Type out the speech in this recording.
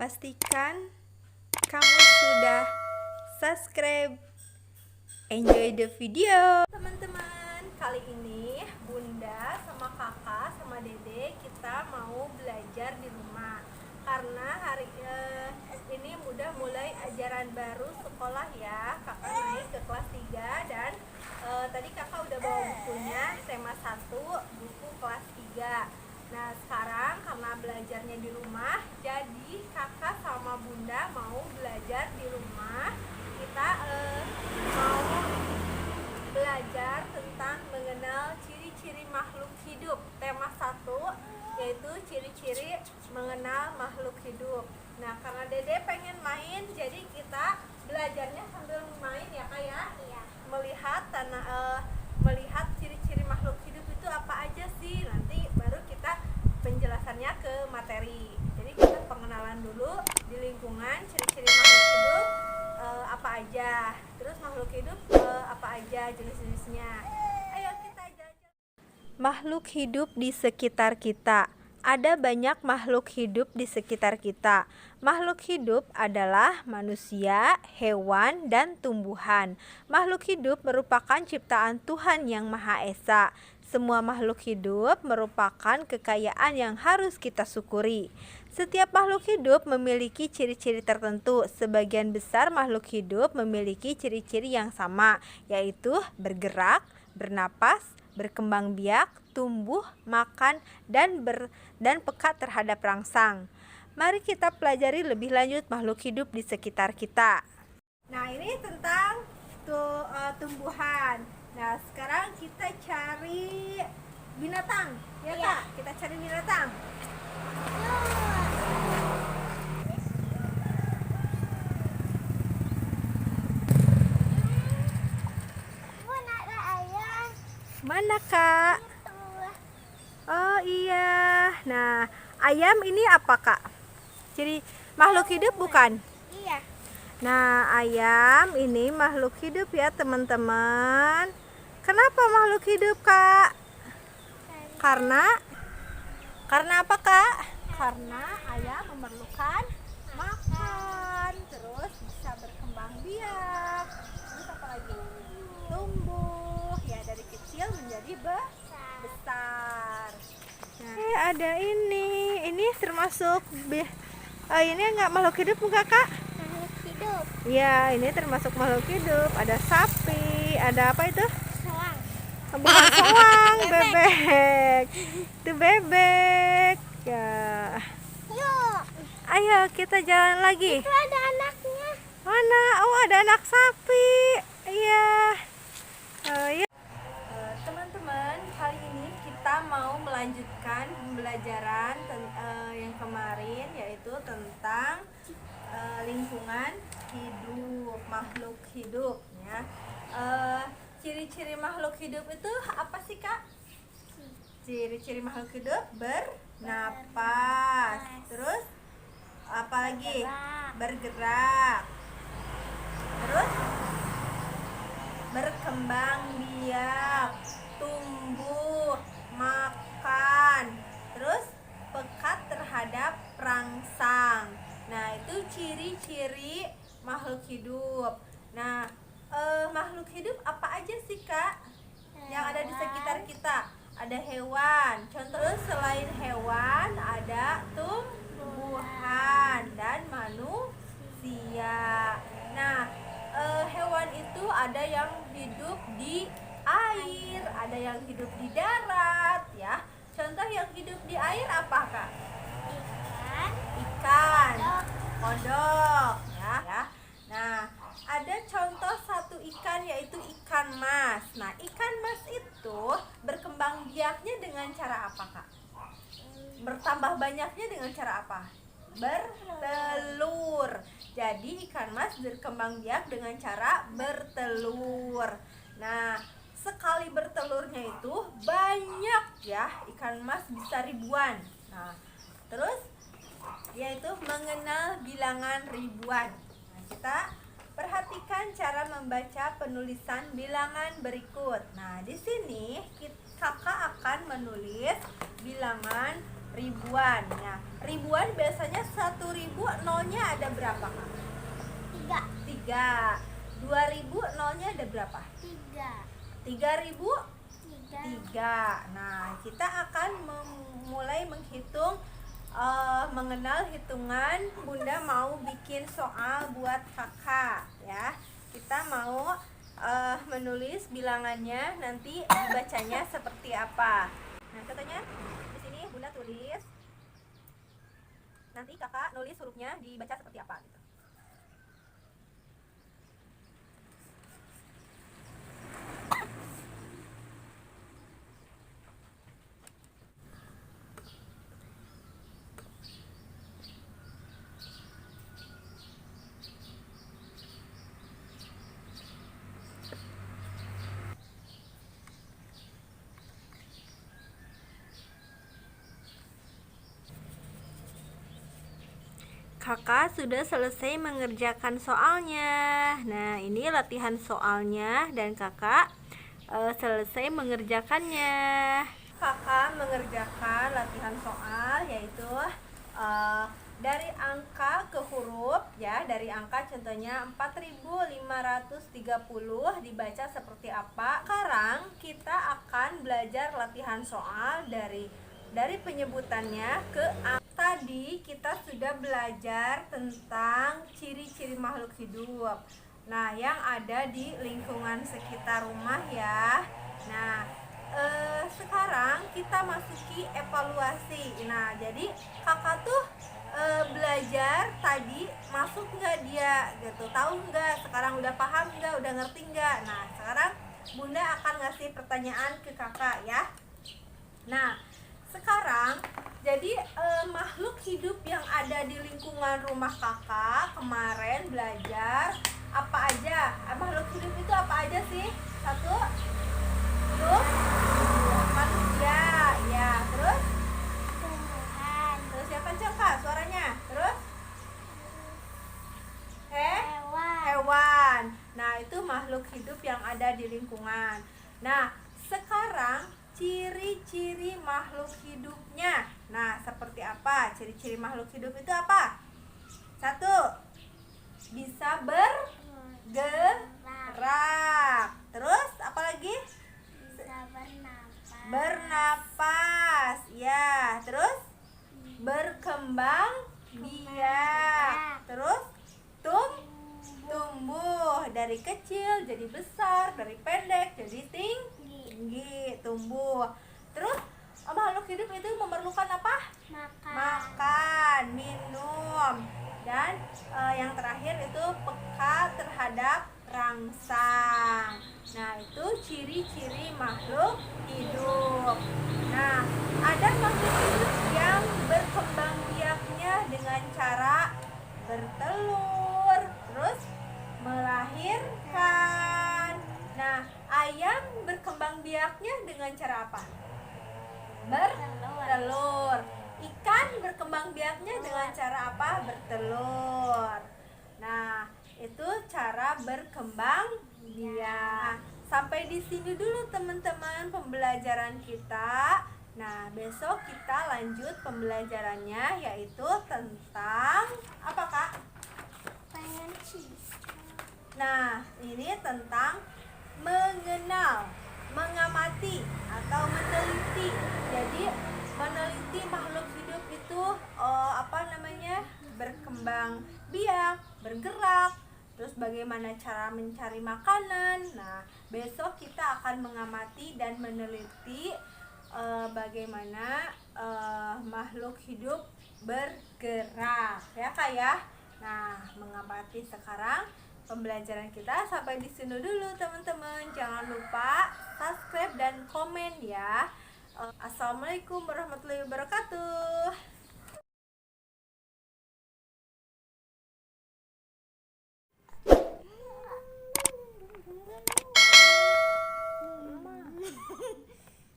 Pastikan kamu sudah subscribe. Enjoy the video. Teman-teman, kali ini Bunda sama Kakak sama Dede kita mau belajar di rumah. Karena hari ini udah mulai ajaran baru sekolah ya. Kakak naik ke kelas 3 dan tadi Kakak udah bawa bukunya tema 1, buku kelas 3. Nah sekarang karena belajarnya di rumah, jadi kakak sama bunda mau belajar di rumah. Kita mau belajar tentang mengenal ciri-ciri makhluk hidup. Tema 1 yaitu ciri-ciri mengenal makhluk hidup. Nah karena Dede pengen main, jadi kita belajarnya sambil main ya kak ya. Iya. Melihat ciri-ciri makhluk hidup itu apa aja sih, nanti baru kita penjelasannya ke materi. Jadi kita pengenalan dulu di lingkungan, ciri-ciri makhluk hidup apa aja, terus makhluk hidup apa aja jenis-jenisnya. Ayo kita jajan. Makhluk hidup di sekitar kita. Ada banyak makhluk hidup di sekitar kita. Makhluk hidup adalah manusia, hewan, dan tumbuhan. Makhluk hidup merupakan ciptaan Tuhan Yang Maha Esa. Semua makhluk hidup merupakan kekayaan yang harus kita syukuri. Setiap makhluk hidup memiliki ciri-ciri tertentu. Sebagian besar makhluk hidup memiliki ciri-ciri yang sama, yaitu bergerak, bernapas, berkembang biak, tumbuh, makan, dan peka terhadap rangsang. Mari kita pelajari lebih lanjut makhluk hidup di sekitar kita. Nah, ini tentang tumbuhan. Nah, sekarang kita cari binatang. Ya, Kak? Kita cari binatang. Mana, Kak? Oh iya. Nah, ayam ini apa, Kak? Ciri makhluk hidup bukan? Iya. Nah, ayam ini makhluk hidup ya, teman-teman. Kenapa makhluk hidup, Kak? Karena apa, Kak? Karena ayam memerlukan makan, terus bisa berkembang biak, terus apa lagi? Tumbuh, ya dari kecil menjadi besar. Nah, ada ini termasuk ini enggak makhluk hidup bukan, Kak? Makhluk hidup. Ya, ini termasuk makhluk hidup. Ada sapi, ada apa itu? Soang. Bukan soang, bebek. Itu bebek. Ya. Yuk. Ayo kita jalan lagi. Itu ada anaknya. Mana? Oh, ada anak sapi. Iya. Ya. Teman-teman, kali ini kita mau melanjutkan pembelajaran yang kemarin, yaitu tentang lingkungan hidup, makhluk hidup ya. Ciri-ciri makhluk hidup itu apa sih, Kak? Ciri-ciri makhluk hidup bernapas. Terus apa lagi? Bergerak. Terus berkembang biak, tumbuh, makan, terus peka terhadap rangsang. Nah, itu ciri-ciri makhluk hidup. Nah, makhluk hidup apa aja sih, Kak? Yang ada di sekitar kita? Ada hewan. Contoh selain hewan ada tumbuhan dan manusia. Nah, hewan itu ada yang hidup di air, ada yang hidup di darat ya. Contoh yang hidup di air apa, Kak? Ikan, kodok ya. Nah, ada contoh satu ikan yaitu ikan mas. Nah, ikan mas itu berkembang biaknya dengan cara apa, Kak? Bertambah banyaknya dengan cara apa? Bertelur. Jadi ikan mas berkembang biak dengan cara bertelur. Nah, sekali bertelurnya itu banyak ya, ikan mas bisa ribuan. Nah, terus yaitu mengenal bilangan ribuan. Nah, kita perhatikan cara membaca penulisan bilangan berikut. Nah, di sini kakak akan menulis bilangan ribuan. Nah, ribuan biasanya 1.000 nolnya ada berapa, Kak? 3. 2.000 nolnya ada berapa? 3.000 3. Nah, kita akan mulai menghitung, mengenal hitungan. Bunda mau bikin soal buat kakak ya. Kita mau menulis bilangannya, nanti dibacanya seperti apa. Nah, contohnya di sini Bunda tulis, nanti kakak nulis hurufnya dibaca seperti apa gitu. Kakak sudah selesai mengerjakan soalnya. Nah, ini latihan soalnya dan kakak selesai mengerjakannya. Kakak mengerjakan latihan soal, yaitu dari angka ke huruf ya. Dari angka contohnya 4.530 dibaca seperti apa. Sekarang kita akan belajar latihan soal dari penyebutannya ke angka. Tadi kita sudah belajar tentang ciri-ciri makhluk hidup. Nah, yang ada di lingkungan sekitar rumah ya. Nah, sekarang kita masuki evaluasi. Nah, jadi kakak tuh belajar tadi masuk nggak dia gitu, tahu nggak, sekarang udah paham nggak, udah ngerti nggak. Nah, sekarang Bunda akan ngasih pertanyaan ke kakak ya. Nah, sekarang jadi makhluk hidup yang ada di lingkungan rumah kakak kemarin belajar apa aja? Makhluk hidup itu apa aja sih? 1, huruf manusia ya, terus terus siapa Kak suaranya? Terus hewan. Nah, itu makhluk hidup yang ada di lingkungan. Nah, sekarang ciri-ciri makhluk hidupnya. Nah, seperti apa? Ciri-ciri makhluk hidup itu apa? 1, bisa bergerak. Terus apa lagi? Bisa Bernapas. Ya, terus berkembang biak. Terus tumbuh dari kecil jadi besar, dari pendek jadi tinggi, tumbuh. Terus makhluk hidup itu memerlukan apa? Makan, minum, dan yang terakhir itu peka terhadap rangsang. Nah, itu ciri-ciri makhluk hidup. Nah, ada makhluk hidup yang berkembang biaknya dengan cara bertelur, terus melahirkan. Nah, ayam berkembang biaknya dengan cara apa? Bertelur. Ikan berkembang biaknya dengan cara apa? Bertelur. Nah, itu cara berkembang biak. Sampai di sini dulu teman-teman pembelajaran kita. Nah, besok kita lanjut pembelajarannya, yaitu tentang apa, Kak? Nah, ini tentang mengenal, mengamati atau meneliti. Jadi meneliti makhluk hidup itu berkembang biak, bergerak, terus bagaimana cara mencari makanan. Nah, besok kita akan mengamati dan meneliti bagaimana makhluk hidup bergerak ya Kak ya. Nah, mengamati sekarang pembelajaran kita sampai di sini dulu teman-teman. Jangan lupa subscribe dan komen ya. Assalamualaikum warahmatullahi wabarakatuh.